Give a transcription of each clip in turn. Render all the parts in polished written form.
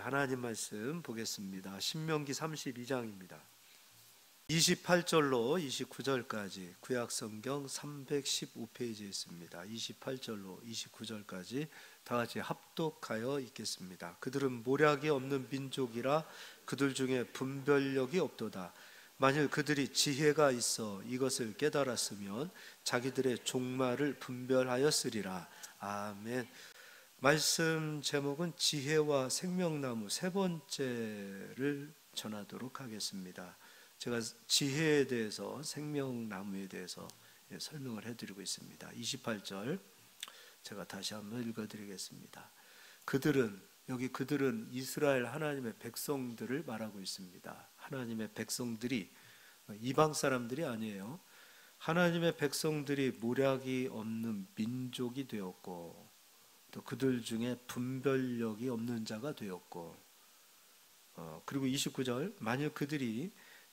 하나님 말씀 보겠습니다. 신명기 32장입니다. 28절로 29절까지 구약성경 315페이지에 있습니다. 28절로 29절까지 다 같이 합독하여 읽겠습니다. 그들은 모략이 없는 민족이라 그들 중에 분별력이 없도다. 만일 그들이 지혜가 있어 이것을 깨달았으면 자기들의 종말을 분별하였으리라. 아멘. 말씀 제목은 지혜와 생명나무 세 번째를 전하도록 하겠습니다. 제가 지혜에 대해서 생명나무에 대해서 설명을 해드리고 있습니다. 28절 제가 다시 한번 읽어드리겠습니다. 그들은 이스라엘 하나님의 백성들을 말하고 있습니다. 하나님의 백성들이 이방 사람들이 아니에요. 하나님의 백성들이 모략이 없는 민족이 되었고 또 그들 중에 분별력이 없는 자가 되었고 그리고 29절 만일 그들이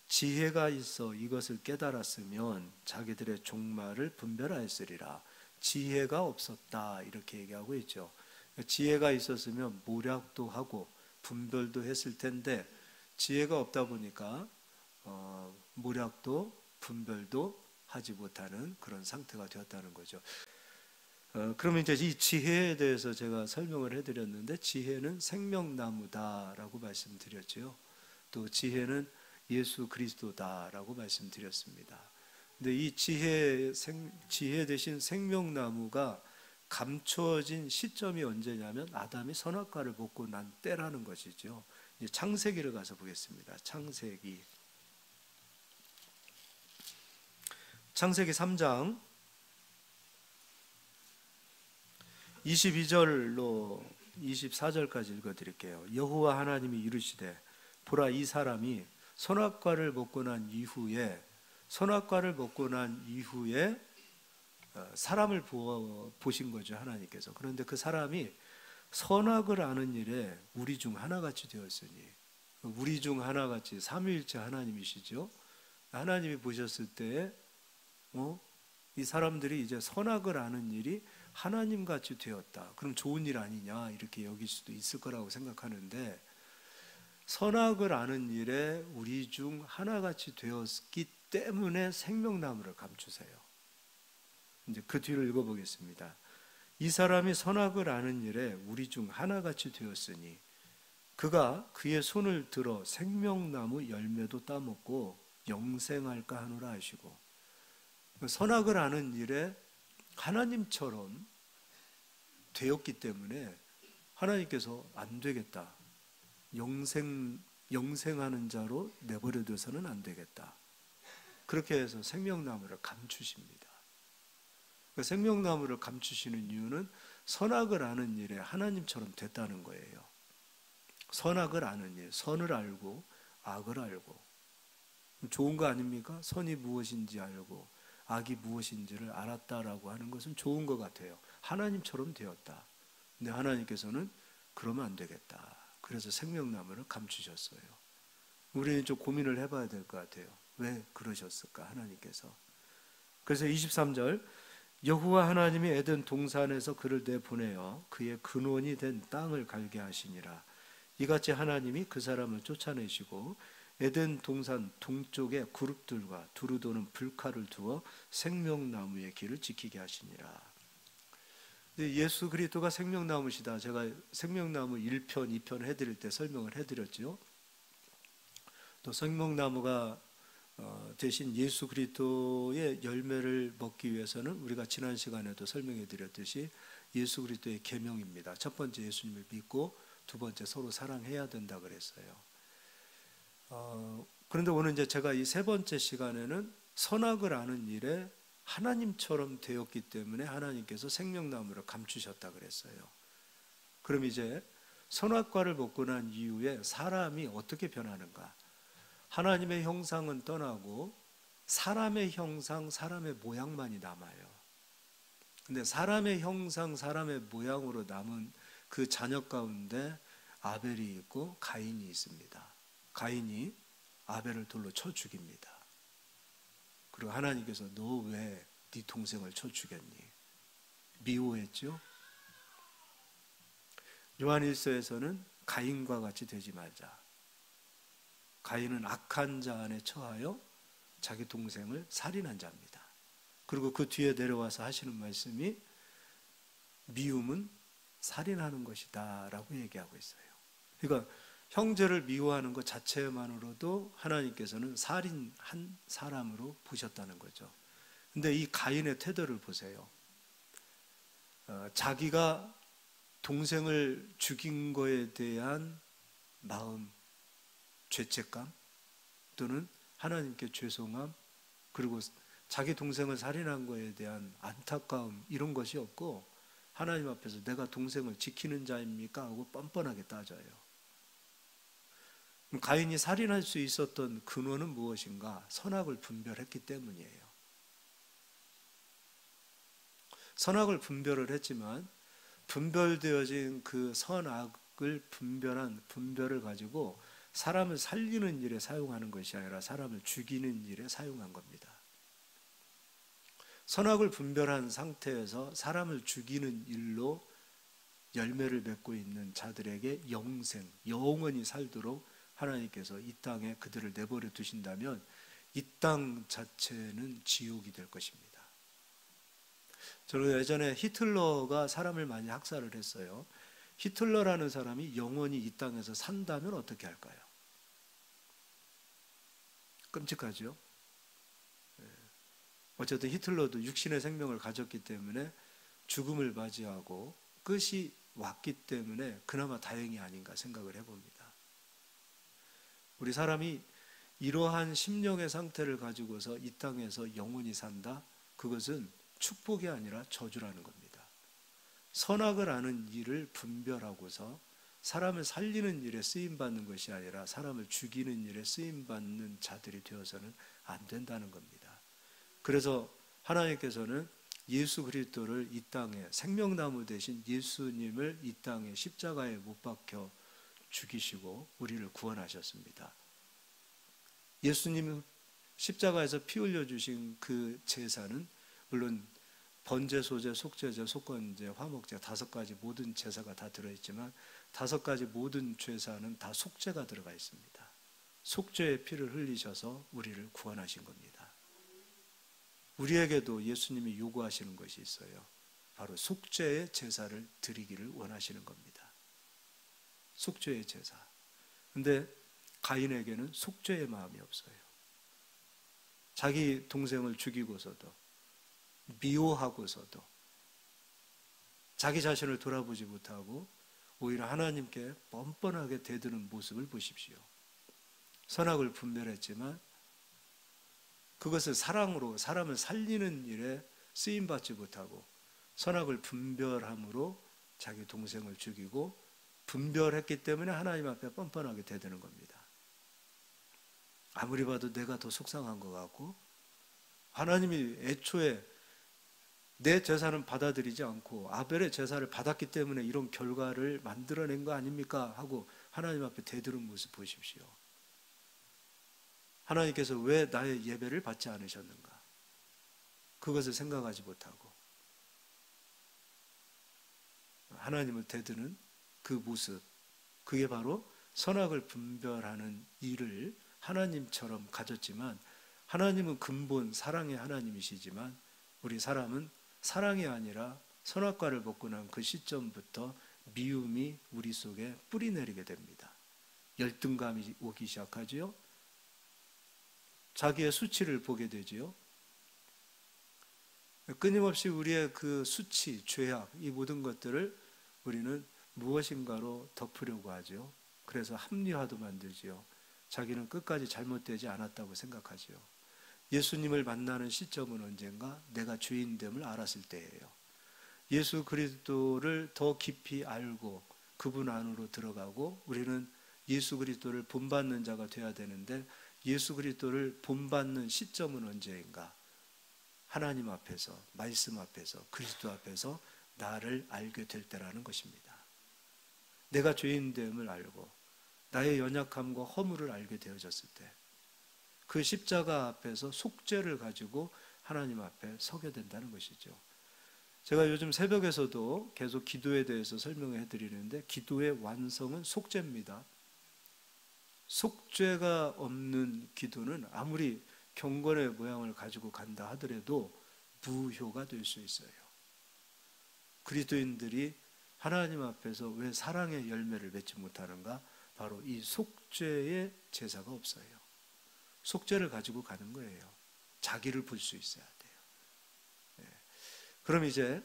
지혜가 있어 이것을 깨달았으면 자기들의 종말을 분별하였으리라. 지혜가 없었다 이렇게 얘기하고 있죠. 지혜가 있었으면 모략도 하고 분별도 했을 텐데 지혜가 없다 보니까 모략도 분별도 하지 못하는 그런 상태가 되었다는 거죠. 그러면 이제 이 지혜에 대해서 제가 설명을 해드렸는데 지혜는 생명나무다라고 말씀드렸죠. 또 지혜는 예수 그리스도다라고 말씀드렸습니다. 근데 이 지혜 대신 생명나무가 감추어진 시점이 언제냐면 아담이 선악과를 먹고 난 때라는 것이죠. 이제 창세기를 가서 보겠습니다. 창세기 3장 22절로 24절까지 읽어드릴게요. 여호와 하나님이 이르시되 보라 이 사람이 선악과를 먹고 난 이후에 사람을 보신 거죠. 하나님께서. 그런데 그 사람이 선악을 아는 일에 우리 중 하나같이 되었으니 우리 중 하나같이 삼위일체 하나님이시죠. 하나님이 보셨을 때 이 사람들이 이제 선악을 아는 일이 하나님같이 되었다. 그럼 좋은 일 아니냐 이렇게 여길 수도 있을 거라고 생각하는데 선악을 아는 일에 우리 중 하나같이 되었기 때문에 생명나무를 감추세요. 이제 그 뒤를 읽어보겠습니다. 이 사람이 선악을 아는 일에 우리 중 하나같이 되었으니 그가 그의 손을 들어 생명나무 열매도 따먹고 영생할까 하노라 하시고 선악을 아는 일에 하나님처럼 되었기 때문에 하나님께서 안 되겠다. 영생하는 자로 내버려 둬서는 안 되겠다. 그렇게 해서 생명나무를 감추십니다. 생명나무를 감추시는 이유는 선악을 아는 일에 하나님처럼 됐다는 거예요. 선악을 아는 일, 선을 알고 악을 알고 좋은 거 아닙니까? 선이 무엇인지 알고 악이 무엇인지를 알았다라고 하는 것은 좋은 것 같아요. 하나님처럼 되었다. 근데 하나님께서는 그러면 안 되겠다. 그래서 생명나무를 감추셨어요. 우리는 좀 고민을 해봐야 될 것 같아요. 왜 그러셨을까 하나님께서. 그래서 23절 여호와 하나님이 에덴 동산에서 그를 내보내어 그의 근원이 된 땅을 갈게 하시니라. 이같이 하나님이 그 사람을 쫓아내시고 에덴 동산 동쪽에 그룹들과 두루 도는 불칼을 두어 생명나무의 길을 지키게 하시니라. 예수 그리스도가 생명나무시다. 제가 생명나무 1편, 2편 해드릴 때 설명을 해드렸죠. 또 생명나무가 대신 예수 그리스도의 열매를 먹기 위해서는 우리가 지난 시간에도 설명해 드렸듯이 예수 그리스도의 계명입니다. 첫 번째 예수님을 믿고 두 번째 서로 사랑해야 된다 그랬어요. 그런데 오늘 이제 제가 이 세 번째 시간에는 선악을 아는 일에 하나님처럼 되었기 때문에 하나님께서 생명나무를 감추셨다 그랬어요. 그럼 이제 선악과를 먹고 난 이후에 사람이 어떻게 변하는가? 하나님의 형상은 떠나고 사람의 형상, 사람의 모양만이 남아요. 근데 사람의 형상, 사람의 모양으로 남은 그 자녀 가운데 아벨이 있고 가인이 있습니다. 가인이 아벨을 돌로 쳐 죽입니다. 그리고 하나님께서 너 왜 네 동생을 쳐 죽였니? 미워했죠? 요한 1서에서는 가인과 같이 되지 말자. 가인은 악한 자 안에 처하여 자기 동생을 살인한 자입니다. 그리고 그 뒤에 내려와서 하시는 말씀이 미움은 살인하는 것이다 라고 얘기하고 있어요. 그러니까 형제를 미워하는 것 자체만으로도 하나님께서는 살인한 사람으로 보셨다는 거죠. 근데 이 가인의 태도를 보세요. 자기가 동생을 죽인 거에 대한 마음, 죄책감 또는 하나님께 죄송함, 그리고 자기 동생을 살인한 거에 대한 안타까움, 이런 것이 없고 하나님 앞에서 내가 동생을 지키는 자입니까? 하고 뻔뻔하게 따져요. 가인이 살인할 수 있었던 근원은 무엇인가? 선악을 분별했기 때문이에요. 선악을 분별을 했지만 분별되어진 그 선악을 분별을 가지고 사람을 살리는 일에 사용하는 것이 아니라 사람을 죽이는 일에 사용한 겁니다. 선악을 분별한 상태에서 사람을 죽이는 일로 열매를 맺고 있는 자들에게 영원히 살도록 하나님께서 이 땅에 그들을 내버려 두신다면 이 땅 자체는 지옥이 될 것입니다. 저는 예전에 히틀러가 사람을 많이 학살을 했어요. 히틀러라는 사람이 영원히 이 땅에서 산다면 어떻게 할까요? 끔찍하죠? 어쨌든 히틀러도 육신의 생명을 가졌기 때문에 죽음을 맞이하고 끝이 왔기 때문에 그나마 다행이 아닌가 생각을 해봅니다. 우리 사람이 이러한 심령의 상태를 가지고서 이 땅에서 영원히 산다? 그것은 축복이 아니라 저주라는 겁니다. 선악을 아는 일을 분별하고서 사람을 살리는 일에 쓰임받는 것이 아니라 사람을 죽이는 일에 쓰임받는 자들이 되어서는 안 된다는 겁니다. 그래서 하나님께서는 예수 그리스도를 이 땅에 생명나무 대신 예수님을 이 땅에 십자가에 못 박혀 죽이시고 우리를 구원하셨습니다. 예수님 십자가에서 피 흘려주신 그 제사는 물론 번제, 소제, 속죄제, 속건제, 화목제 5가지 모든 제사가 다 들어있지만 5가지 모든 제사는 다 속죄가 들어가 있습니다. 속죄의 피를 흘리셔서 우리를 구원하신 겁니다. 우리에게도 예수님이 요구하시는 것이 있어요. 바로 속죄의 제사를 드리기를 원하시는 겁니다. 속죄의 제사. 근데 가인에게는 속죄의 마음이 없어요. 자기 동생을 죽이고서도 미워하고서도 자기 자신을 돌아보지 못하고 오히려 하나님께 뻔뻔하게 대드는 모습을 보십시오. 선악을 분별했지만 그것을 사랑으로 사람을 살리는 일에 쓰임받지 못하고 선악을 분별함으로 자기 동생을 죽이고 분별했기 때문에 하나님 앞에 뻔뻔하게 대드는 겁니다. 아무리 봐도 내가 더 속상한 것 같고 하나님이 애초에 내 제사는 받아들이지 않고 아벨의 제사를 받았기 때문에 이런 결과를 만들어낸 거 아닙니까? 하고 하나님 앞에 대드는 모습 보십시오. 하나님께서 왜 나의 예배를 받지 않으셨는가? 그것을 생각하지 못하고 하나님을 대드는 그 모습, 그게 바로 선악을 분별하는 일을 하나님처럼 가졌지만 하나님은 근본 사랑의 하나님이시지만 우리 사람은 사랑이 아니라 선악과를 먹고 난 그 시점부터 미움이 우리 속에 뿌리 내리게 됩니다. 열등감이 오기 시작하지요. 자기의 수치를 보게 되지요. 끊임없이 우리의 그 수치, 죄악, 이 모든 것들을 우리는 무엇인가로 덮으려고 하죠. 그래서 합리화도 만들지요. 자기는 끝까지 잘못되지 않았다고 생각하지요. 예수님을 만나는 시점은 언젠가? 내가 죄인됨을 알았을 때예요. 예수 그리스도를 더 깊이 알고 그분 안으로 들어가고 우리는 예수 그리스도를 본받는 자가 되어야 되는데 예수 그리스도를 본받는 시점은 언제인가? 하나님 앞에서, 말씀 앞에서, 그리스도 앞에서 나를 알게 될 때라는 것입니다. 내가 죄인됨을 알고 나의 연약함과 허물을 알게 되어졌을 때 그 십자가 앞에서 속죄를 가지고 하나님 앞에 서게 된다는 것이죠. 제가 요즘 새벽에서도 계속 기도에 대해서 설명해 드리는데, 기도의 완성은 속죄입니다. 속죄가 없는 기도는 아무리 경건의 모양을 가지고 간다 하더라도 무효가 될 수 있어요. 그리스도인들이 하나님 앞에서 왜 사랑의 열매를 맺지 못하는가? 바로 이 속죄의 제사가 없어요. 속죄를 가지고 가는 거예요. 자기를 볼 수 있어야 돼요. 네. 그럼 이제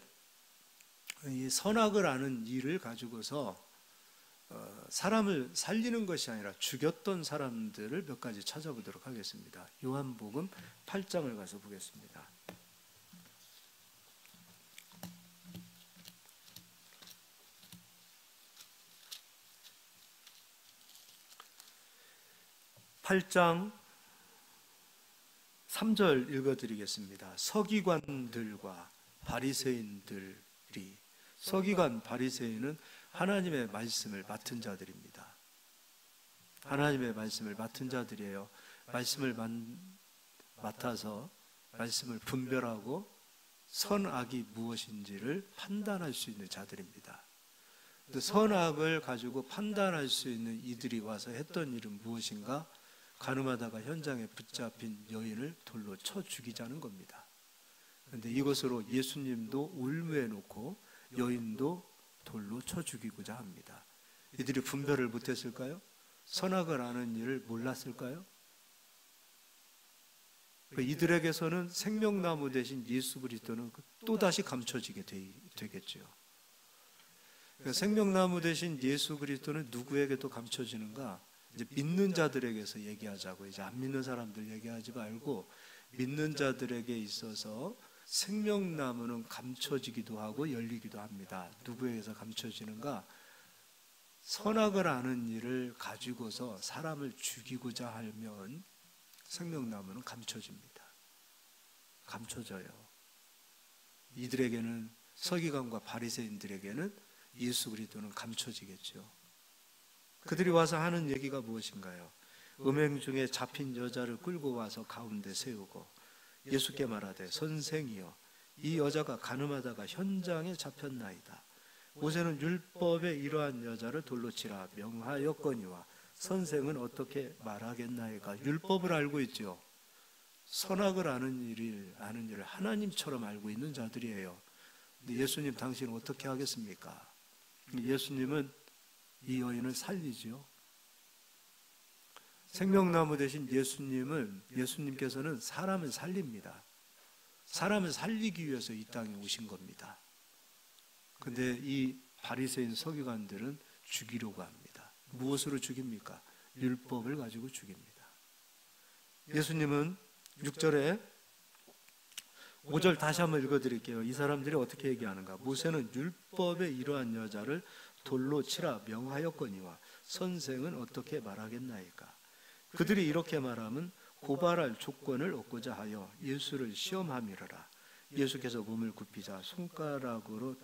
이 선악을 아는 일을 가지고서 사람을 살리는 것이 아니라 죽였던 사람들을 몇 가지 찾아보도록 하겠습니다. 요한복음 8장을 가서 보겠습니다. (8장) 3절 읽어드리겠습니다. 서기관들과 바리새인들이, 서기관 바리새인은 하나님의 말씀을 맡은 자들입니다. 하나님의 말씀을 맡은 자들이에요. 말씀을 맡아서 말씀을 분별하고 선악이 무엇인지를 판단할 수 있는 자들입니다. 선악을 가지고 판단할 수 있는 이들이 와서 했던 일은 무엇인가? 가늠하다가 현장에 붙잡힌 여인을 돌로 쳐 죽이자는 겁니다. 그런데 이것으로 예수님도 올무해 놓고 여인도 돌로 쳐 죽이고자 합니다. 이들이 분별을 못했을까요? 선악을 아는 일을 몰랐을까요? 이들에게서는 생명나무 대신 예수 그리스도는 또다시 감춰지게 되겠죠. 생명나무 대신 예수 그리스도는 누구에게도 감춰지는가? 이제 믿는 자들에게서 얘기하자고. 이제 안 믿는 사람들 얘기하지 말고, 믿는 자들에게 있어서 생명나무는 감춰지기도 하고 열리기도 합니다. 누구에게서 감춰지는가? 선악을 아는 일을 가지고서 사람을 죽이고자 하면 생명나무는 감춰집니다. 감춰져요. 이들에게는, 서기관과 바리새인들에게는 예수 그리스도는 감춰지겠죠. 그들이 와서 하는 얘기가 무엇인가요? 음행 중에 잡힌 여자를 끌고 와서 가운데 세우고 예수께 말하되, 선생이여, 이 여자가 가늠하다가 현장에 잡혔나이다. 모세는 율법에 이러한 여자를 돌로 치라 명하였거니와 선생은 어떻게 말하겠나이까? 율법을 알고 있죠. 선악을 아는 일을 하나님처럼 알고 있는 자들이에요. 근데 예수님, 당신은 어떻게 하겠습니까? 예수님은 이 여인을 살리지요. 생명나무 대신 예수님께서는 사람을 살립니다. 사람을 살리기 위해서 이 땅에 오신 겁니다. 근데 이 바리새인 서기관들은 죽이려고 합니다. 무엇으로 죽입니까? 율법을 가지고 죽입니다. 예수님은 6절에 5절 다시 한번 읽어드릴게요. 이 사람들이 어떻게 얘기하는가? 모세는 율법에 이러한 여자를 돌로 치라 명하였거니와 선생은 어떻게 말하겠나이까? 그들이 이렇게 말하면 고발할 조건을 얻고자 하여 예수를 시험함이러라. 예수께서 몸을 굽히자 손가락으로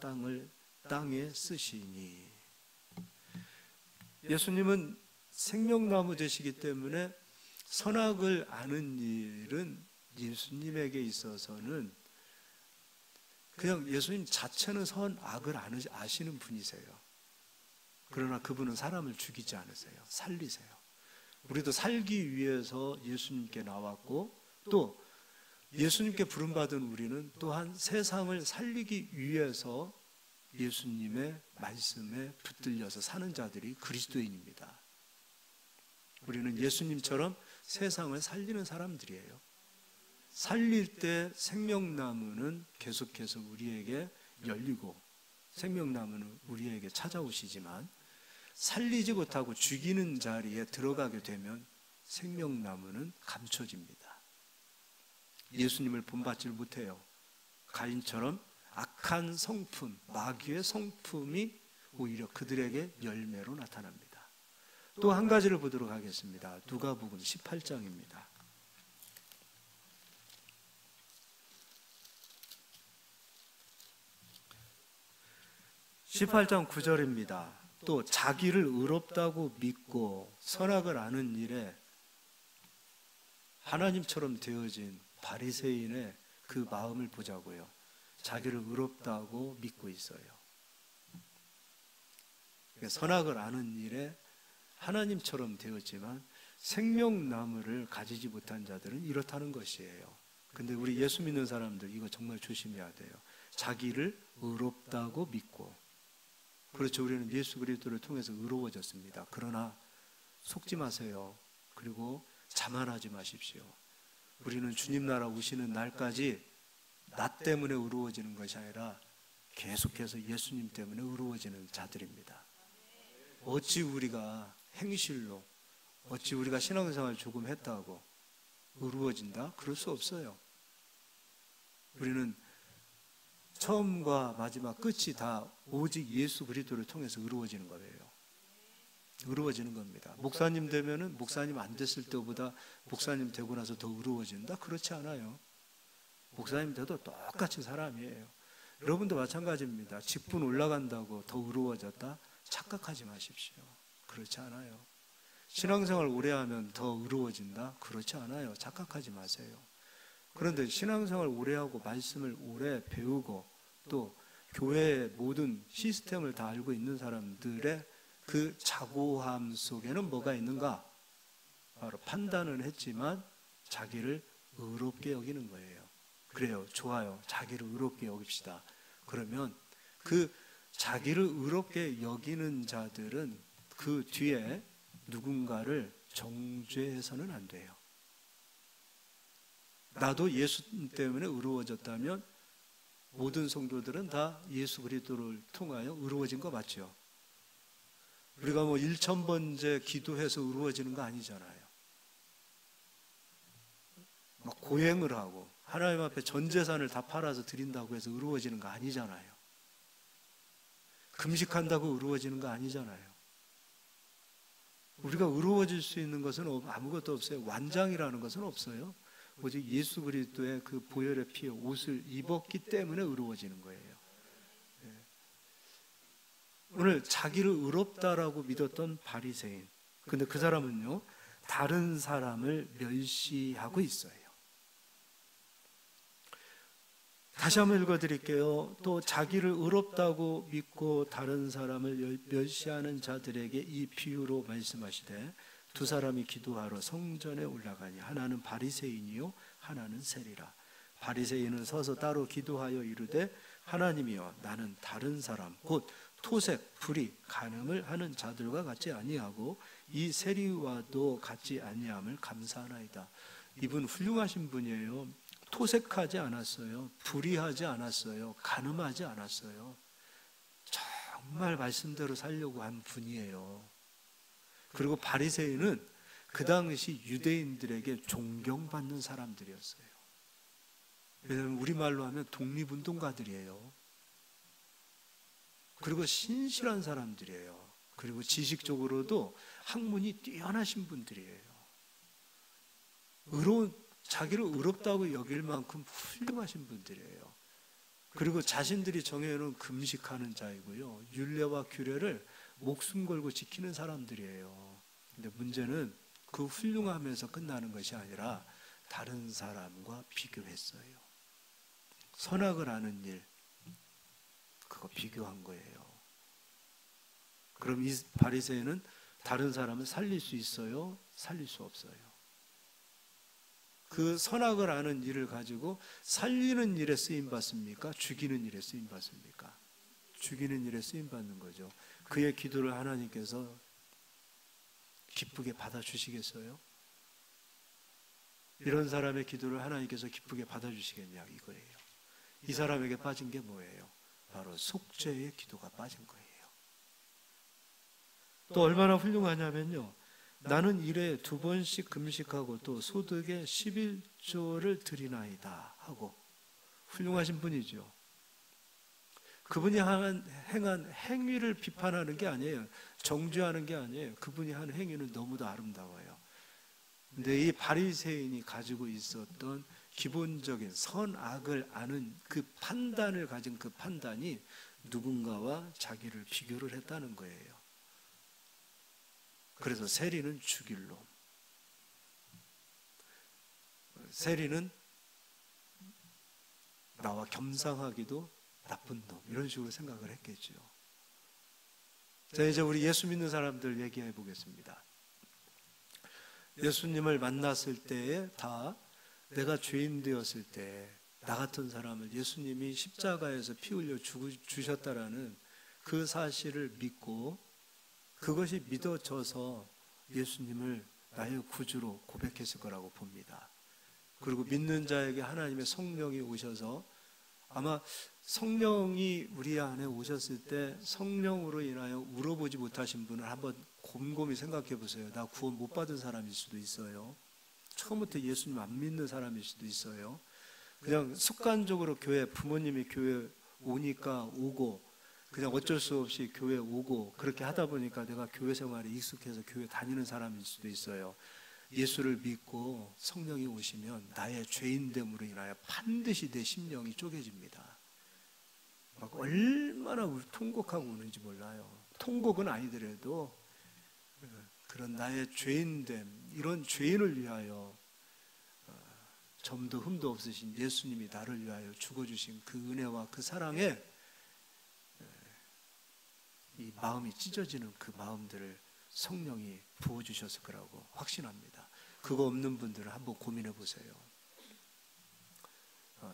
땅에 쓰시니. 예수님은 생명나무 되시기 때문에 선악을 아는 일은 예수님에게 있어서는 그냥 예수님 자체는 선악을 아시는 분이세요. 그러나 그분은 사람을 죽이지 않으세요. 살리세요. 우리도 살기 위해서 예수님께 나왔고, 또 예수님께 부름받은 우리는 또한 세상을 살리기 위해서 예수님의 말씀에 붙들려서 사는 자들이 그리스도인입니다. 우리는 예수님처럼 세상을 살리는 사람들이에요. 살릴 때 생명나무는 계속해서 우리에게 열리고 생명나무는 우리에게 찾아오시지만, 살리지 못하고 죽이는 자리에 들어가게 되면 생명나무는 감춰집니다. 예수님을 본받지 못해요. 가인처럼 악한 성품, 마귀의 성품이 오히려 그들에게 열매로 나타납니다. 또 한 가지를 보도록 하겠습니다. 누가복음 18장입니다. 18장 9절입니다. 또 자기를 의롭다고 믿고 선악을 아는 일에 하나님처럼 되어진 바리새인의 그 마음을 보자고요. 자기를 의롭다고 믿고 있어요. 선악을 아는 일에 하나님처럼 되었지만 생명나무를 가지지 못한 자들은 이렇다는 것이에요. 근데 우리 예수 믿는 사람들 이거 정말 조심해야 돼요. 자기를 의롭다고 믿고, 그렇죠, 우리는 예수 그리스도를 통해서 의로워졌습니다. 그러나 속지 마세요. 그리고 자만하지 마십시오. 우리는 주님 나라 오시는 날까지 나 때문에 의로워지는 것이 아니라 계속해서 예수님 때문에 의로워지는 자들입니다. 어찌 우리가 행실로, 어찌 우리가 신앙생활 조금 했다고 의로워진다? 그럴 수 없어요. 우리는 처음과 마지막 끝이 다 오직 예수 그리스도를 통해서 의로워지는 거예요. 의로워지는 겁니다. 목사님 되면은 목사님 안 됐을 때보다 목사님 되고 나서 더 의로워진다? 그렇지 않아요. 목사님 돼도 똑같이 사람이에요. 여러분도 마찬가지입니다. 직분 올라간다고 더 의로워졌다? 착각하지 마십시오. 그렇지 않아요. 신앙생활 오래 하면 더 의로워진다? 그렇지 않아요. 착각하지 마세요. 그런데 신앙생활 오래 하고 말씀을 오래 배우고 또 교회의 모든 시스템을 다 알고 있는 사람들의 그 자고함 속에는 뭐가 있는가? 바로 판단은 했지만 자기를 의롭게 여기는 거예요. 그래요. 좋아요. 자기를 의롭게 여깁시다. 그러면 그 자기를 의롭게 여기는 자들은 그 뒤에 누군가를 정죄해서는 안 돼요. 나도 예수 때문에 의로워졌다면 모든 성도들은 다 예수 그리스도를 통하여 의로워진 거 맞죠? 우리가 뭐 1000번째 기도해서 의로워지는 거 아니잖아요. 막 고행을 하고 하나님 앞에 전 재산을 다 팔아서 드린다고 해서 의로워지는 거 아니잖아요. 금식한다고 의로워지는 거 아니잖아요. 우리가 의로워질 수 있는 것은 아무것도 없어요. 완장이라는 것은 없어요. 오직 예수 그리스도의 그 보혈의 피의 옷을 입었기 때문에 의로워지는 거예요. 오늘 자기를 의롭다라고 믿었던 바리새인, 근데 그 사람은요 다른 사람을 멸시하고 있어요. 다시 한번 읽어드릴게요. 또 자기를 의롭다고 믿고 다른 사람을 멸시하는 자들에게 이 비유로 말씀하시되 두 사람이 기도하러 성전에 올라가니 하나는 바리새인이요 하나는 세리라. 바리새인은 서서 따로 기도하여 이르되 하나님이여 나는 다른 사람 곧 토색, 불의, 간음을 하는 자들과 같지 아니하고 이 세리와도 같지 아니함을 감사하나이다. 이분 훌륭하신 분이에요. 토색하지 않았어요. 불의하지 않았어요. 간음하지 않았어요. 정말 말씀대로 살려고 한 분이에요. 그리고 바리새인은 그 당시 유대인들에게 존경받는 사람들이었어요. 왜냐하면 우리말로 하면 독립운동가들이에요. 그리고 신실한 사람들이에요. 그리고 지식적으로도 학문이 뛰어나신 분들이에요. 자기를 의롭다고 여길 만큼 훌륭하신 분들이에요. 그리고 자신들이 정해놓은 금식하는 자이고요. 율례와 규례를 목숨 걸고 지키는 사람들이에요. 근데 문제는 그 훌륭함에서 끝나는 것이 아니라 다른 사람과 비교했어요. 선악을 아는 일, 그거 비교한 거예요. 그럼 이 바리새인은 다른 사람을 살릴 수 있어요? 살릴 수 없어요. 그 선악을 아는 일을 가지고 살리는 일에 쓰임 받습니까? 죽이는 일에 쓰임 받습니까? 죽이는 일에 쓰임 받는 거죠. 그의 기도를 하나님께서 기쁘게 받아주시겠어요? 이런 사람의 기도를 하나님께서 기쁘게 받아주시겠냐 이거예요. 이 사람에게 빠진 게 뭐예요? 바로 속죄의 기도가 빠진 거예요. 또 얼마나 훌륭하냐면요. 나는 일에 2번씩 금식하고 또 소득의 11조를 드리나이다 하고 훌륭하신 분이죠. 그분이 행한 행위를 비판하는 게 아니에요. 정죄하는 게 아니에요. 그분이 한 행위는 너무도 아름다워요. 근데 이 바리새인이 가지고 있었던 기본적인 선악을 아는 그 판단을 가진 그 판단이 누군가와 자기를 비교를 했다는 거예요. 그래서 세리는 죽일 놈. 세리는 나와 겸상하기도 나쁜 놈, 이런 식으로 생각을 했겠죠. 자, 이제 우리 예수 믿는 사람들 얘기해 보겠습니다. 예수님을 만났을 때에 다 내가 죄인 되었을 때 나 같은 사람을 예수님이 십자가에서 피 흘려 주셨다라는 그 사실을 믿고 그것이 믿어져서 예수님을 나의 구주로 고백했을 거라고 봅니다. 그리고 믿는 자에게 하나님의 성령이 오셔서, 아마 성령이 우리 안에 오셨을 때 성령으로 인하여 울어보지 못하신 분을 한번 곰곰이 생각해 보세요. 나 구원 못 받은 사람일 수도 있어요. 처음부터 예수님 안 믿는 사람일 수도 있어요. 그냥 습관적으로 부모님이 교회 오니까 오고, 그냥 어쩔 수 없이 교회 오고, 그렇게 하다 보니까 내가 교회 생활에 익숙해서 교회 다니는 사람일 수도 있어요. 예수를 믿고 성령이 오시면 나의 죄인됨으로 인하여 반드시 내 심령이 쪼개집니다. 막 얼마나 통곡하고 우는지 몰라요. 통곡은 아니더라도 그런 나의 죄인됨, 이런 죄인을 위하여 점도 흠도 없으신 예수님이 나를 위하여 죽어주신 그 은혜와 그 사랑에 이 마음이 찢어지는 그 마음들을 성령이 부어주셨을 거라고 확신합니다. 그거 없는 분들은 한번 고민해 보세요.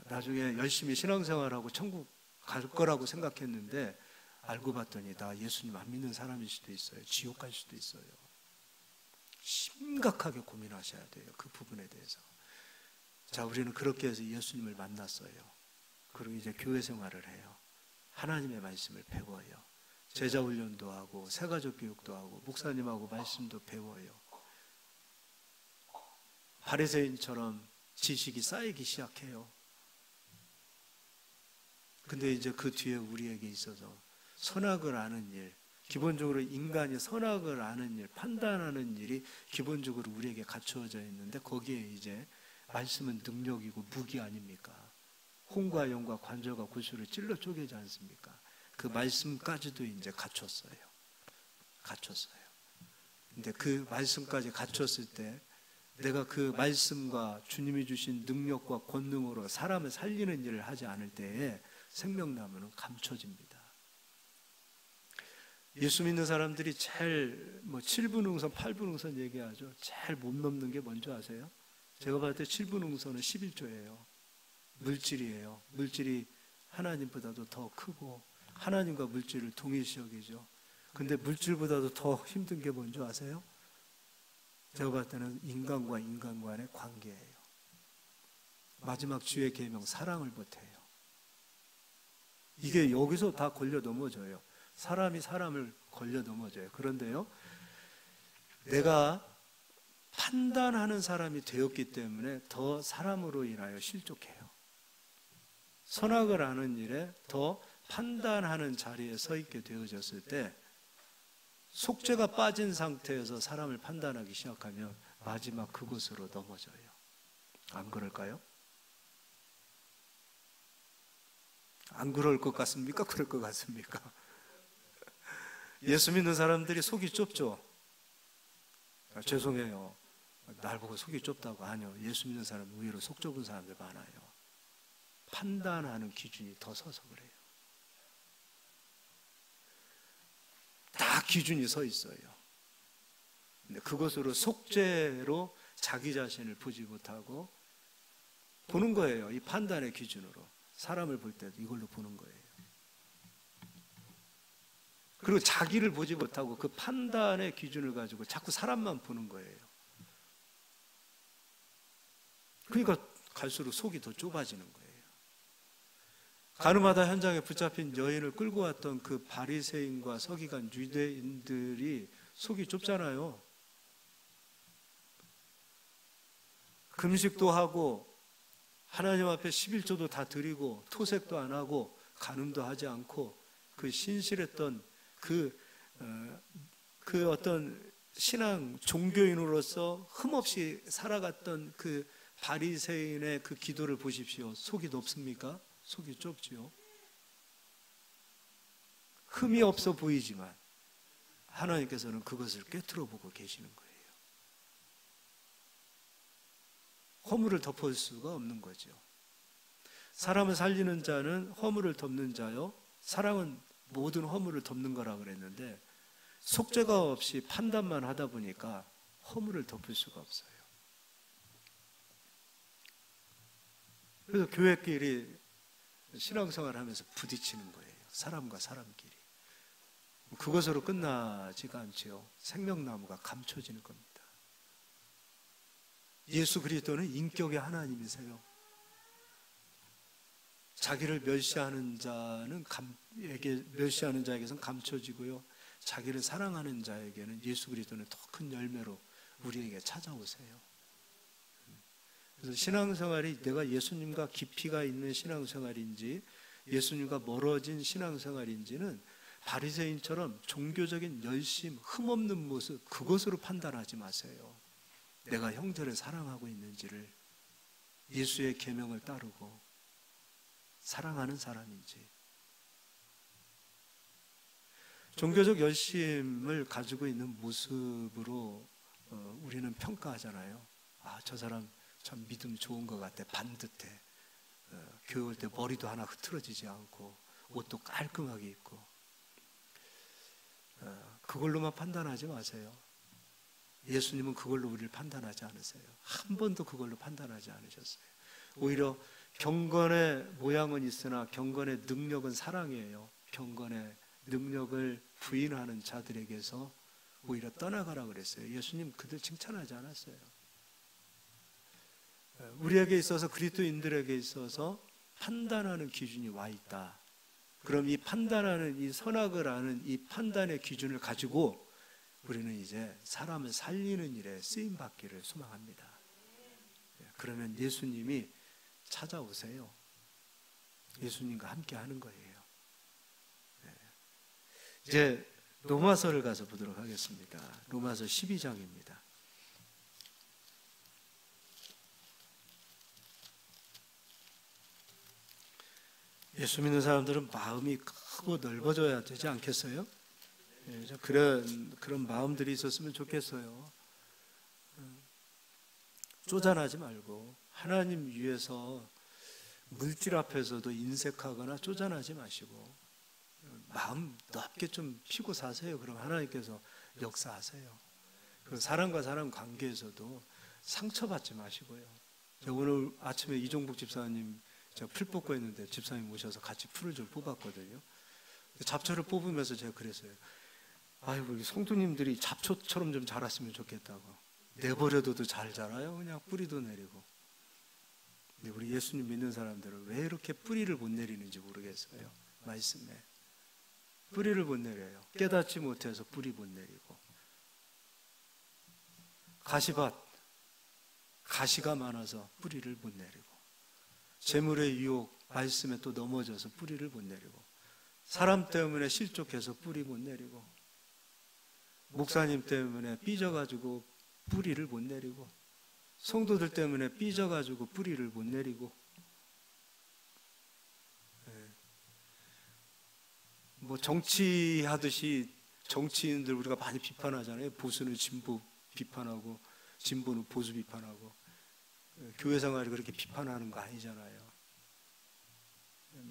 나중에 열심히 신앙생활하고 천국 갈 거라고 생각했는데 알고 봤더니 나 예수님 안 믿는 사람일 수도 있어요. 지옥 갈 수도 있어요. 심각하게 고민하셔야 돼요. 그 부분에 대해서. 자, 우리는 그렇게 해서 예수님을 만났어요. 그리고 이제 교회 생활을 해요. 하나님의 말씀을 배워요. 제자 훈련도 하고 새가족 교육도 하고 목사님하고 말씀도 배워요. 바리새인처럼 지식이 쌓이기 시작해요. 근데 이제 그 뒤에 우리에게 있어서 선악을 아는 일, 기본적으로 인간이 선악을 아는 일, 판단하는 일이 기본적으로 우리에게 갖추어져 있는데, 거기에 이제 말씀은 능력이고 무기 아닙니까? 홍과 영과 관절과 골수를 찔러 쪼개지 않습니까? 그 말씀까지도 이제 갖췄어요. 근데 그 말씀까지 갖췄을 때 내가 그 말씀과 주님이 주신 능력과 권능으로 사람을 살리는 일을 하지 않을 때에 생명나무는 감춰집니다. 예수 믿는 사람들이 제일 7분응선, 8분응선 얘기하죠. 제일 못 넘는 게 뭔지 아세요? 제가 봤을 때 7분응선은 11조예요. 물질이에요. 물질이 하나님보다도 더 크고 하나님과 물질을 동일시 여기죠. 근데 물질보다도 더 힘든 게 뭔지 아세요? 제가 봤을 때는 인간과 인간 간의 관계예요. 마지막 주의 계명, 사랑을 못해요. 이게 여기서 다 걸려 넘어져요. 사람이 사람을 걸려 넘어져요. 그런데요, 내가 판단하는 사람이 되었기 때문에 더 사람으로 인하여 실족해요. 선악을 아는 일에 더 판단하는 자리에 서 있게 되어졌을 때, 속죄가 빠진 상태에서 사람을 판단하기 시작하면 마지막 그곳으로 넘어져요. 안 그럴까요? 안 그럴 것 같습니까? 그럴 것 같습니까? 예수 믿는 사람들이 속이 좁죠? 죄송해요. 날 보고 속이 좁다고. 아니요. 예수 믿는 사람은 의외로 속 좁은 사람들 많아요. 판단하는 기준이 더 서서 그래요. 다 기준이 서 있어요. 근데 그것으로 속죄로 자기 자신을 보지 못하고 보는 거예요. 이 판단의 기준으로. 사람을 볼 때도 이걸로 보는 거예요. 그리고 자기를 보지 못하고 그 판단의 기준을 가지고 자꾸 사람만 보는 거예요. 그러니까 갈수록 속이 더 좁아지는 거예요. 가늠하다 현장에 붙잡힌 여인을 끌고 왔던 그 바리새인과 서기관 유대인들이 속이 좁잖아요. 금식도 하고 하나님 앞에 11조도 다 드리고 토색도 안 하고 간음도 하지 않고 그 신실했던 그 어떤 신앙 종교인으로서 흠없이 살아갔던 그 바리새인의 그 기도를 보십시오. 속이 높습니까? 속이 좁지요. 흠이 없어 보이지만 하나님께서는 그것을 꿰뚫어 보고 계시는 거예요. 허물을 덮을 수가 없는 거죠. 사람을 살리는 자는 허물을 덮는 자요, 사랑은 모든 허물을 덮는 거라 그랬는데 속죄가 없이 판단만 하다 보니까 허물을 덮을 수가 없어요. 그래서 교회끼리 신앙생활을 하면서 부딪히는 거예요. 사람과 사람끼리. 그것으로 끝나지가 않지요. 생명나무가 감춰지는 겁니다. 예수 그리스도는 인격의 하나님이세요. 자기를 멸시하는 자에게서는 감춰지고요, 자기를 사랑하는 자에게는 예수 그리스도는 더 큰 열매로 우리에게 찾아오세요. 그래서 신앙생활이 내가 예수님과 깊이가 있는 신앙생활인지 예수님과 멀어진 신앙생활인지는 바리새인처럼 종교적인 열심, 흠없는 모습, 그것으로 판단하지 마세요. 내가 형제를 사랑하고 있는지를, 예수의 계명을 따르고 사랑하는 사람인지. 종교적 열심을 가지고 있는 모습으로 우리는 평가하잖아요. 아, 저 사람 참 믿음 좋은 것 같아, 반듯해. 교회 올 때 머리도 하나 흐트러지지 않고 옷도 깔끔하게 입고. 그걸로만 판단하지 마세요. 예수님은 그걸로 우리를 판단하지 않으세요. 한 번도 그걸로 판단하지 않으셨어요. 오히려 경건의 모양은 있으나 경건의 능력은 사랑이에요. 경건의 능력을 부인하는 자들에게서 오히려 떠나가라 그랬어요. 예수님 그들 칭찬하지 않았어요. 우리에게 있어서, 그리스도인들에게 있어서 판단하는 기준이 와 있다. 그럼 이 판단하는, 이 선악을 아는 이 판단의 기준을 가지고 우리는 이제 사람을 살리는 일에 쓰임받기를 소망합니다. 그러면 예수님이 찾아오세요. 예수님과 함께 하는 거예요. 이제 로마서를 가서 보도록 하겠습니다. 로마서 12장입니다. 예수 믿는 사람들은 마음이 크고 넓어져야 되지 않겠어요? 그런 마음들이 있었으면 좋겠어요. 쪼잔하지 말고 하나님 위해서 물질 앞에서도 인색하거나 쪼잔하지 마시고 마음 넓게 좀 피고 사세요. 그럼 하나님께서 역사하세요. 그리고 사람과 사람 관계에서도 상처받지 마시고요. 오늘 아침에 이종복 집사님 제가 풀 뽑고 있는데 집사님 오셔서 같이 풀을 좀 뽑았거든요. 잡초를 뽑으면서 제가 그랬어요. 아이고, 성도님들이 잡초처럼 좀 자랐으면 좋겠다고. 내버려둬도 잘 자라요. 그냥 뿌리도 내리고. 근데 우리 예수님 믿는 사람들은 왜 이렇게 뿌리를 못 내리는지 모르겠어요. 말씀에 뿌리를 못 내려요. 깨닫지 못해서 뿌리 못 내리고. 가시밭, 가시가 많아서 뿌리를 못 내리고, 재물의 유혹, 말씀에 또 넘어져서 뿌리를 못 내리고, 사람 때문에 실족해서 뿌리 못 내리고, 목사님 때문에 삐져가지고 뿌리를 못 내리고, 성도들 때문에 삐져가지고 뿌리를 못 내리고, 뭐 정치하듯이 정치인들 우리가 많이 비판하잖아요. 보수는 진보 비판하고 진보는 보수 비판하고. 교회 생활이 그렇게 비판하는 거 아니잖아요.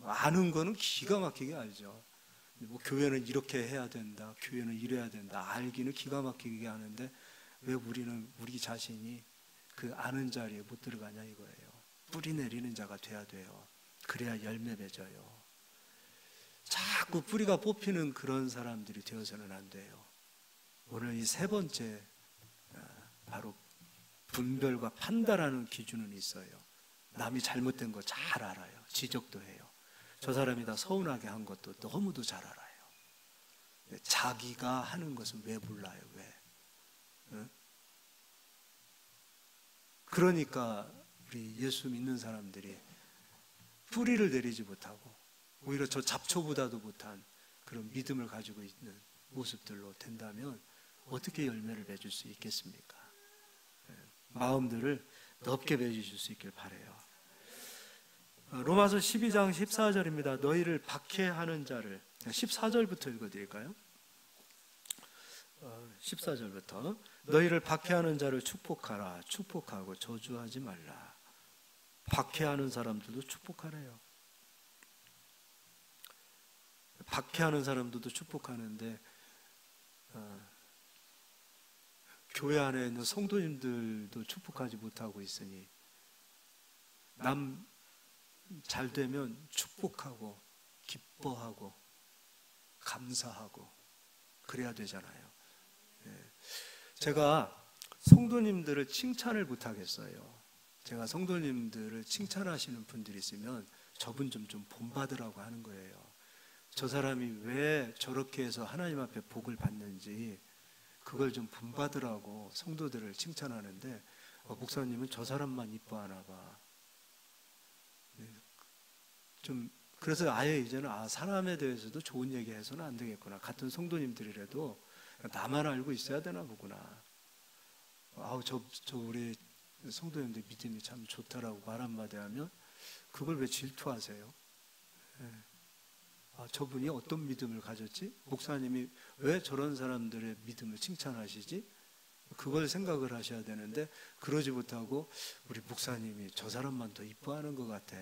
아는 거는 기가 막히게 알죠. 뭐 교회는 이렇게 해야 된다, 교회는 이래야 된다, 알기는 기가 막히게 아는데 왜 우리는 우리 자신이 그 아는 자리에 못 들어가냐 이거예요. 뿌리 내리는 자가 돼야 돼요. 그래야 열매 맺어요. 자꾸 뿌리가 뽑히는 그런 사람들이 되어서는 안 돼요. 오늘 이 세 번째, 바로 분별과 판단하는 기준은 있어요. 남이 잘못된 거 잘 알아요. 지적도 해요. 저 사람이 다 서운하게 한 것도 너무도 잘 알아요. 자기가 하는 것은 왜 몰라요? 왜? 응? 그러니까 우리 예수 믿는 사람들이 뿌리를 내리지 못하고 오히려 저 잡초보다도 못한 그런 믿음을 가지고 있는 모습들로 된다면 어떻게 열매를 맺을 수 있겠습니까? 마음들을 넓게 맺으실 수 있길 바라요. 로마서 12장 14절입니다. 너희를 박해하는 자를, 14절부터 읽어드릴까요? 14절부터 너희를 박해하는 자를 축복하라. 축복하고 저주하지 말라. 박해하는 사람들도 축복하래요. 박해하는 사람들도 축복하는데 교회 안에 있는 성도님들도 축복하지 못하고 있으니 남 잘 되면 축복하고 기뻐하고 감사하고 그래야 되잖아요. 제가 성도님들을 칭찬을 못하겠어요. 제가 성도님들을 칭찬하시는 분들이 있으면 저분 좀 본받으라고 하는 거예요. 저 사람이 왜 저렇게 해서 하나님 앞에 복을 받는지 그걸 좀 본받으라고 성도들을 칭찬하는데 목사님은 저 사람만 이뻐하나 봐. 좀 그래서 아예 이제는 사람에 대해서도 좋은 얘기 해서는 안 되겠구나. 같은 성도님들이라도 나만 알고 있어야 되나 보구나. 저 우리 성도님들 믿음이 참 좋다라고 말 한마디 하면 그걸 왜 질투하세요? 저분이 어떤 믿음을 가졌지? 목사님이 왜 저런 사람들의 믿음을 칭찬하시지? 그걸 생각을 하셔야 되는데 그러지 못하고 우리 목사님이 저 사람만 더 이뻐하는 것 같아.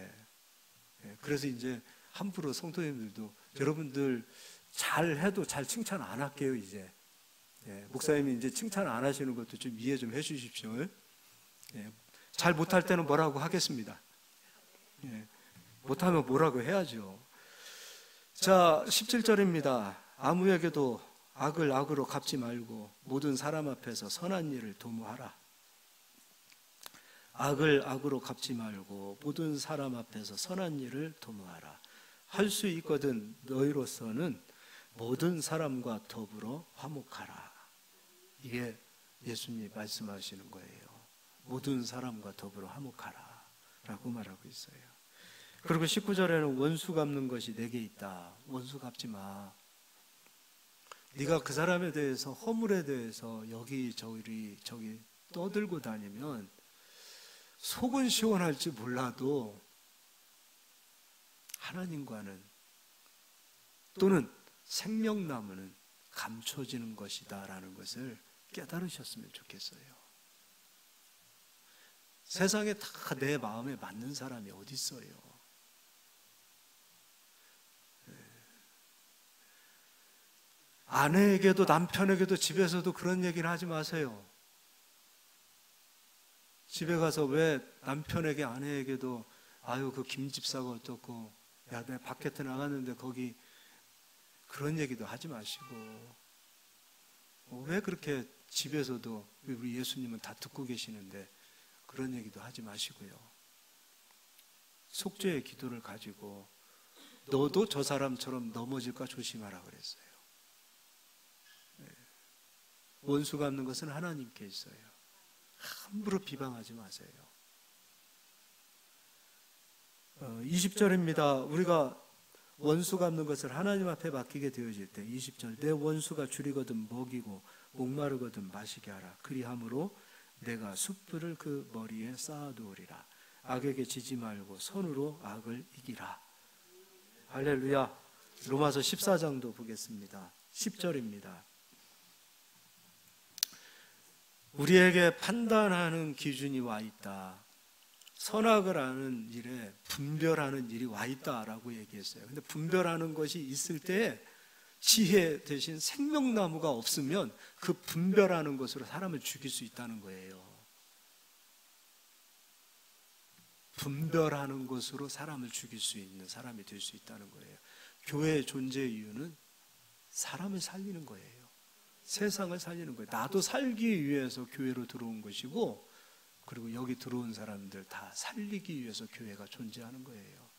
그래서 이제 함부로 성도님들도 여러분들 잘해도 잘 칭찬 안 할게요 이제. 목사님이 이제 칭찬 안 하시는 것도 좀 이해 좀 해주십시오. 잘 못할 때는 뭐라고 하겠습니다. 못하면 뭐라고 해야죠. 자, 17절입니다. 아무에게도 악을 악으로 갚지 말고 모든 사람 앞에서 선한 일을 도모하라. 악을 악으로 갚지 말고 모든 사람 앞에서 선한 일을 도모하라. 할 수 있거든 너희로서는 모든 사람과 더불어 화목하라. 이게 예수님이 말씀하시는 거예요. 모든 사람과 더불어 화목하라 라고 말하고 있어요. 그리고 19절에는 원수 갚는 것이 내게 있다. 원수 갚지 마. 네가 그 사람에 대해서 허물에 대해서 여기저기 떠들고 다니면 속은 시원할지 몰라도 하나님과는 또는 생명나무는 감춰지는 것이다 라는 것을 깨달으셨으면 좋겠어요. 세상에 다 내 마음에 맞는 사람이 어디 있어요. 아내에게도 남편에게도 집에서도 그런 얘기를 하지 마세요. 집에 가서 왜 남편에게 아내에게도 그 김집사가 어떻고 야 내가 밖에 나갔는데 거기 그런 얘기도 하지 마시고 왜 그렇게 집에서도 우리 예수님은 다 듣고 계시는데 그런 얘기도 하지 마시고요. 속죄의 기도를 가지고 너도 저 사람처럼 넘어질까 조심하라 그랬어요. 원수 갚는 것은 하나님께 있어요. 함부로 비방하지 마세요. 20절입니다. 우리가 원수 갚는 것을 하나님 앞에 맡기게 되어질 때 20절 내 원수가 줄이거든 먹이고 목마르거든 마시게 하라. 그리함으로 내가 숯불을 그 머리에 쌓아두으리라. 악에게 지지 말고 손으로 악을 이기라. 할렐루야. 로마서 14장도 보겠습니다. 10절입니다. 우리에게 판단하는 기준이 와 있다. 선악을 아는 일에 분별하는 일이 와 있다라고 얘기했어요. 근데 분별하는 것이 있을 때 지혜 대신 생명나무가 없으면 그 분별하는 것으로 사람을 죽일 수 있다는 거예요. 분별하는 것으로 사람을 죽일 수 있는 사람이 될 수 있다는 거예요. 교회의 존재 이유는 사람을 살리는 거예요. 세상을 살리는 거예요. 나도 살기 위해서 교회로 들어온 것이고 그리고 여기 들어온 사람들 다 살리기 위해서 교회가 존재하는 거예요.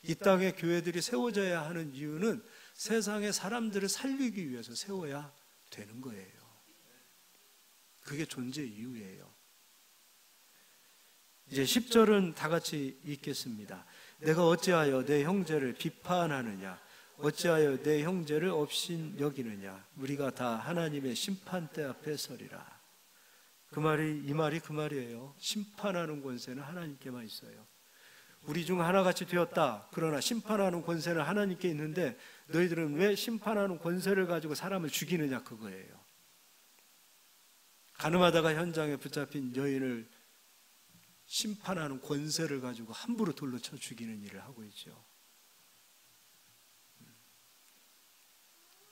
이 땅에 교회들이 세워져야 하는 이유는 세상의 사람들을 살리기 위해서 세워야 되는 거예요. 그게 존재 이유예요. 이제 10절은 다 같이 읽겠습니다. 내가 어찌하여 내 형제를 비판하느냐 어찌하여 내 형제를 업신 여기느냐 우리가 다 하나님의 심판대 앞에 서리라. 이 말이 그 말이에요. 심판하는 권세는 하나님께만 있어요. 우리 중 하나같이 되었다. 그러나 심판하는 권세는 하나님께 있는데 너희들은 왜 심판하는 권세를 가지고 사람을 죽이느냐 그거예요. 가늠하다가 현장에 붙잡힌 여인을 심판하는 권세를 가지고 함부로 돌로 쳐 죽이는 일을 하고 있죠.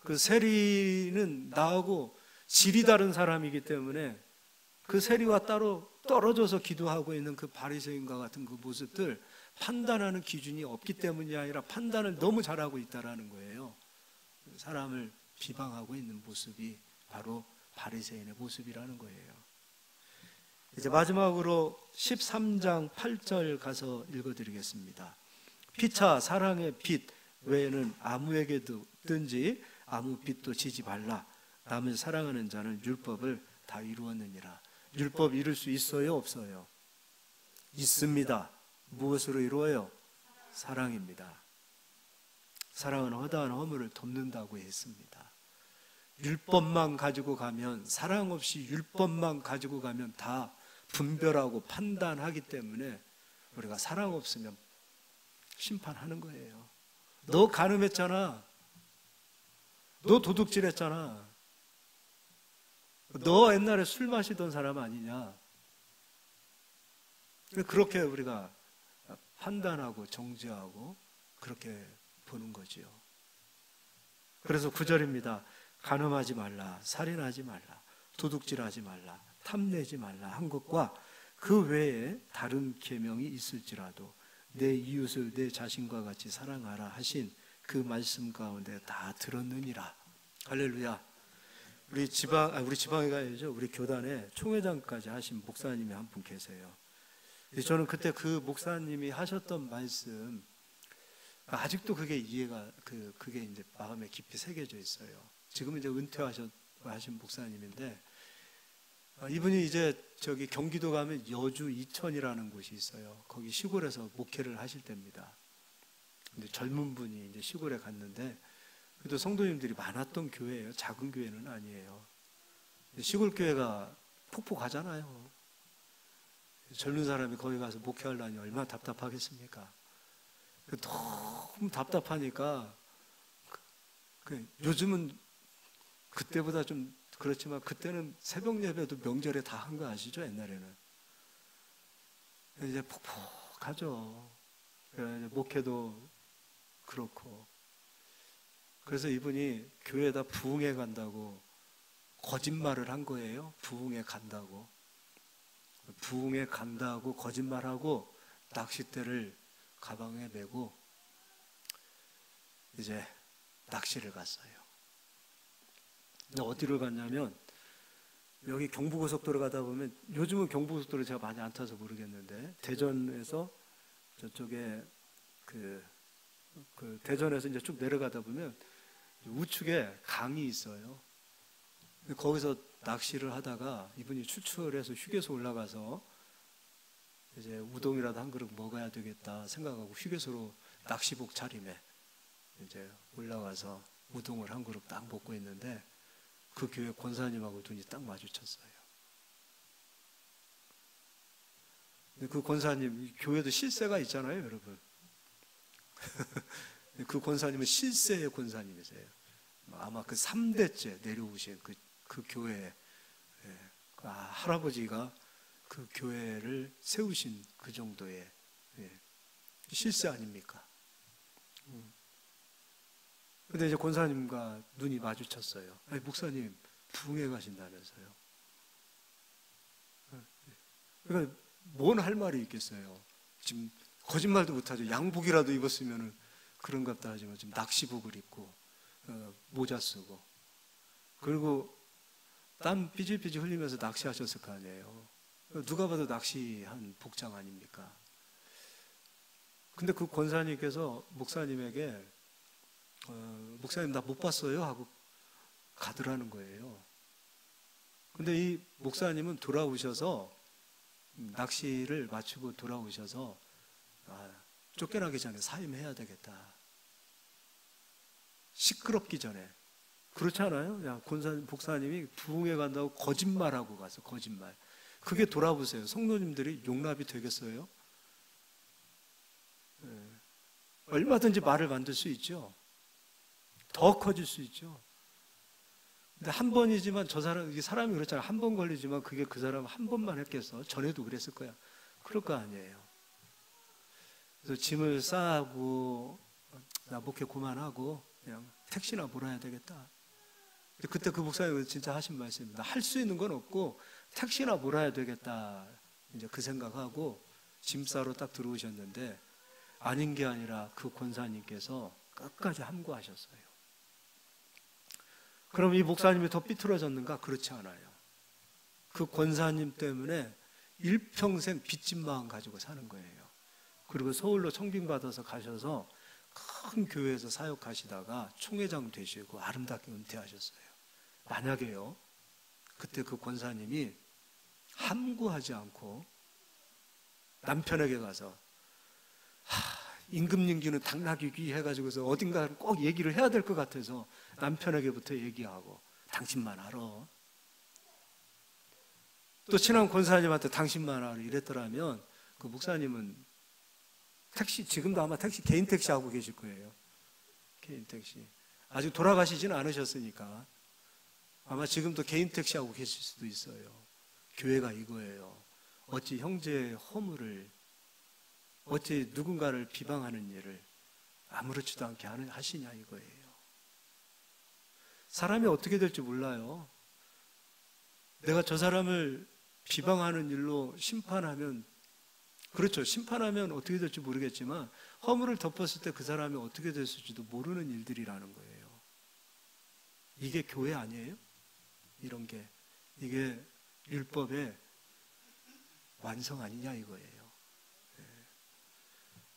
그 세리는 나하고 질이 다른 사람이기 때문에 그 세리와 따로 떨어져서 기도하고 있는 그 바리새인과 같은 그 모습들, 판단하는 기준이 없기 때문이 아니라 판단을 너무 잘하고 있다라는 거예요. 사람을 비방하고 있는 모습이 바로 바리새인의 모습이라는 거예요. 이제 마지막으로 13장 8절 가서 읽어드리겠습니다. 피차 사랑의 빛 외에는 아무에게든지 아무 빛도 지지 말라. 남을 사랑하는 자는 율법을 다 이루었느니라. 율법 이룰 수 있어요, 없어요? 있습니다. 무엇으로 이루어요? 사랑입니다. 사랑은 허다한 허물을 덮는다고 했습니다. 율법만 가지고 가면, 사랑 없이 율법만 가지고 가면 다 분별하고 판단하기 때문에 우리가 사랑 없으면 심판하는 거예요. 너 간음했잖아. 너 도둑질했잖아. 너 옛날에 술 마시던 사람 아니냐. 그렇게 우리가 판단하고 정죄하고 그렇게 보는 거지요. 그래서 9절입니다. 간음하지 말라, 살인하지 말라, 도둑질하지 말라, 탐내지 말라 한 것과 그 외에 다른 계명이 있을지라도 내 이웃을 내 자신과 같이 사랑하라 하신 그 말씀 가운데 다 들었느니라. 할렐루야. 우리 지방에 가야죠. 우리 교단에 총회장까지 하신 목사님이 한 분 계세요. 저는 그때 그 목사님이 하셨던 말씀, 아직도 그게 이해가, 그게 이제 마음에 깊이 새겨져 있어요. 지금은 이제 은퇴하신 목사님인데, 이분이 이제 저기 경기도 가면 여주 이천이라는 곳이 있어요. 거기 시골에서 목회를 하실 때입니다. 근데 젊은 분이 이제 시골에 갔는데, 그래도 성도님들이 많았던 교회예요. 작은 교회는 아니에요. 시골 교회가 폭폭하잖아요. 젊은 사람이 거기 가서 목회하려니 얼마나 답답하겠습니까? 너무 답답하니까 요즘은 그때보다 좀 그렇지만 그때는 새벽 예배도 명절에 다 한 거 아시죠? 옛날에는 이제 폭폭하죠. 목회도 그렇고. 그래서 이분이 교회에다 부흥회 간다고 거짓말을 한 거예요. 부흥회 간다고. 부흥회 간다고 거짓말하고 낚싯대를 가방에 메고 이제 낚시를 갔어요. 근데 어디를 갔냐면 여기 경부고속도로 가다 보면, 요즘은 경부고속도로 제가 많이 안 타서 모르겠는데, 대전에서 저쪽에 대전에서 이제 쭉 내려가다 보면 우측에 강이 있어요. 거기서 낚시를 하다가 이분이 출출해서 휴게소 올라가서 이제 우동이라도 한 그릇 먹어야 되겠다 생각하고 휴게소로 낚시복 차림에 이제 올라가서 우동을 한 그릇 딱 먹고 있는데 그 교회 권사님하고 눈이 딱 마주쳤어요. 근데 그 권사님, 교회도 실세가 있잖아요, 여러분. 그 권사님은 실세의 권사님이세요. 아마 그 3대째 내려오신 그 교회에, 할아버지가 그 교회를 세우신 그 정도의 실세 아닙니까? 근데 이제 권사님과 눈이 마주쳤어요. 아니, 목사님 부흥회 가신다면서요. 그러니까 뭔 할 말이 있겠어요. 지금 거짓말도 못하죠. 양복이라도 입었으면 그런갑다 하지만 지금 낚시복을 입고 모자 쓰고, 그리고 땀 삐질삐질 흘리면서 낚시하셨을 거 아니에요. 누가 봐도 낚시한 복장 아닙니까? 근데 그 권사님께서 목사님에게 목사님 나 못 봤어요 하고 가더라는 거예요. 근데 이 목사님은 돌아오셔서 낚시를 마치고 돌아오셔서 쫓겨나기 전에 사임해야 되겠다. 시끄럽기 전에. 그렇지 않아요? 목사님이 부흥회 간다고 거짓말하고 가서 거짓말. 그게 돌아보세요. 성도님들이 용납이 되겠어요? 얼마든지 말을 만들 수 있죠. 더 커질 수 있죠. 근데 한 번이지만 이 사람이 그렇잖아요. 한 번 걸리지만 그게 그 사람 한 번만 했겠어. 전에도 그랬을 거야. 그럴 거 아니에요. 그래서 짐을 싸고 나 목회 그만하고 그냥 택시나 몰아야 되겠다. 그때 그 목사님은 진짜 하신 말씀입니다. 할 수 있는 건 없고 택시나 몰아야 되겠다. 이제 그 생각하고 짐 싸러 딱 들어오셨는데 아닌 게 아니라 그 권사님께서 끝까지 함구하셨어요. 그럼 이 목사님이 더 삐뚤어졌는가? 그렇지 않아요. 그 권사님 때문에 일평생 빚진 마음 가지고 사는 거예요. 그리고 서울로 청빙받아서 가셔서 큰 교회에서 사역하시다가 총회장 되시고 아름답게 은퇴하셨어요. 만약에요, 그때 그 권사님이 함구하지 않고 남편에게 가서 임금님기는 당나귀 귀 해가지고서 어딘가 꼭 얘기를 해야 될 것 같아서 남편에게부터 얘기하고 당신만 알아. 또 친한 권사님한테 당신만 알아 이랬더라면 그 목사님은 택시, 지금도 아마 택시, 개인 택시 하고 계실 거예요. 개인 택시. 아직 돌아가시지는 않으셨으니까 아마 지금도 개인 택시 하고 계실 수도 있어요. 교회가 이거예요. 어찌 형제의 허물을, 어찌 누군가를 비방하는 일을 아무렇지도 않게 하시냐 이거예요. 사람이 어떻게 될지 몰라요. 내가 저 사람을 비방하는 일로 심판하면, 그렇죠, 심판하면 어떻게 될지 모르겠지만 허물을 덮었을 때 그 사람이 어떻게 됐을지도 모르는 일들이라는 거예요. 이게 교회 아니에요? 이런 게, 이게 율법의 완성 아니냐 이거예요.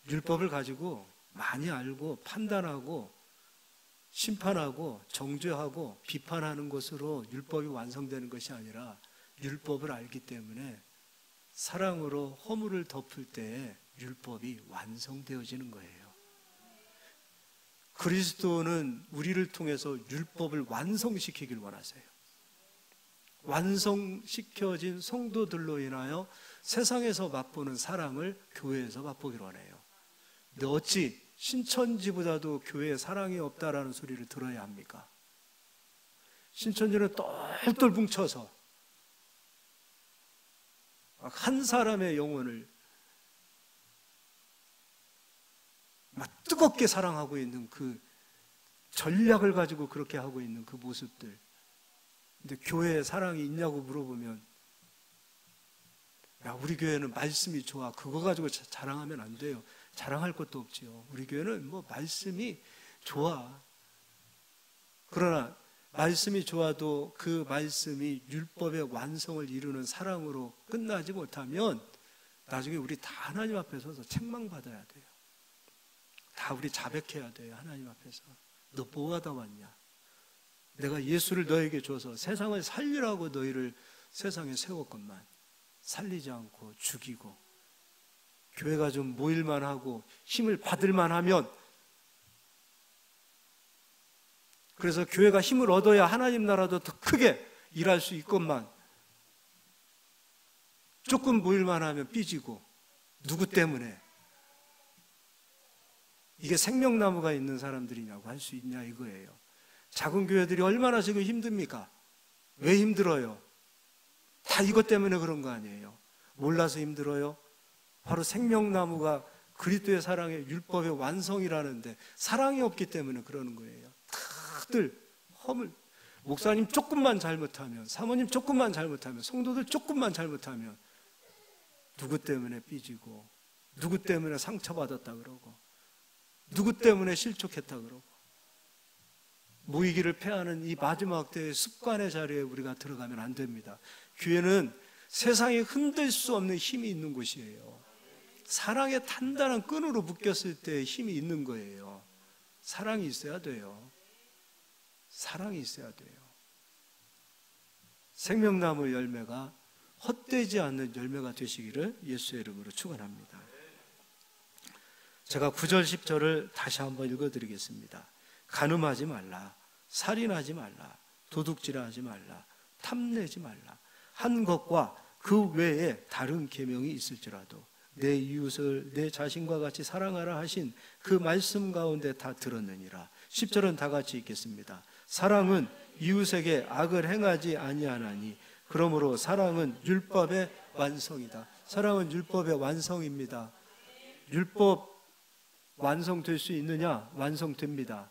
율법을 가지고 많이 알고 판단하고 심판하고 정죄하고 비판하는 것으로 율법이 완성되는 것이 아니라 율법을 알기 때문에 사랑으로 허물을 덮을 때에 율법이 완성되어지는 거예요. 그리스도는 우리를 통해서 율법을 완성시키길 원하세요. 완성시켜진 성도들로 인하여 세상에서 맛보는 사랑을 교회에서 맛보기를 원해요. 근데 어찌 신천지보다도 교회에 사랑이 없다라는 소리를 들어야 합니까? 신천지는 똘똘 뭉쳐서 한 사람의 영혼을 막 뜨겁게 사랑하고 있는 그 전략을 가지고 그렇게 하고 있는 그 모습들. 근데 교회에 사랑이 있냐고 물어보면, 야, 우리 교회는 말씀이 좋아, 그거 가지고 자랑하면 안 돼요. 자랑할 것도 없지요. 우리 교회는 뭐 말씀이 좋아. 그러나 말씀이 좋아도 그 말씀이 율법의 완성을 이루는 사랑으로 끝나지 못하면 나중에 우리 다 하나님 앞에 서서 책망받아야 돼요. 다 우리 자백해야 돼요. 하나님 앞에서. 너 뭐 하다 왔냐? 내가 예수를 너에게 줘서 세상을 살리라고 너희를 세상에 세웠건만 살리지 않고 죽이고, 교회가 좀 모일만 하고 힘을 받을만 하면, 그래서 교회가 힘을 얻어야 하나님 나라도 더 크게 일할 수 있건만 조금 모일만 하면 삐지고, 누구 때문에? 이게 생명나무가 있는 사람들이냐고 할 수 있냐 이거예요. 작은 교회들이 얼마나 지금 힘듭니까? 왜 힘들어요? 다 이것 때문에 그런 거 아니에요. 몰라서 힘들어요. 바로 생명나무가 그리스도의 사랑의 율법의 완성이라는데 사랑이 없기 때문에 그러는 거예요. 다들 허물, 목사님 조금만 잘못하면, 사모님 조금만 잘못하면, 성도들 조금만 잘못하면 누구 때문에 삐지고, 누구 때문에 상처받았다 그러고, 누구 때문에 실족했다 그러고, 모이기를 패하는 이 마지막 때의 습관의 자리에 우리가 들어가면 안 됩니다. 교회는 세상에 흔들 수 없는 힘이 있는 곳이에요. 사랑의 단단한 끈으로 묶였을 때 힘이 있는 거예요. 사랑이 있어야 돼요. 사랑이 있어야 돼요. 생명나무 열매가 헛되지 않는 열매가 되시기를 예수의 이름으로 축원합니다. 제가 9절 10절을 다시 한번 읽어드리겠습니다. 간음하지 말라, 살인하지 말라, 도둑질하지 말라, 탐내지 말라. 한 것과 그 외에 다른 계명이 있을지라도 내 이웃을 내 자신과 같이 사랑하라 하신 그 말씀 가운데 다 들었느니라. 10절은 다 같이 읽겠습니다. 사랑은 이웃에게 악을 행하지 아니하나니 그러므로 사랑은 율법의 완성이다. 사랑은 율법의 완성입니다. 율법 완성될 수 있느냐? 완성됩니다.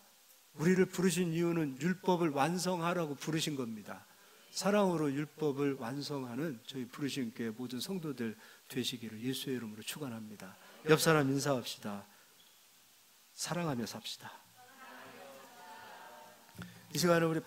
우리를 부르신 이유는 율법을 완성하라고 부르신 겁니다. 사랑으로 율법을 완성하는 저희 부르신 교회 모든 성도들 되시기를 예수의 이름으로 축원합니다. 옆 사람 인사합시다. 사랑하며 삽시다. 이 시간에 우리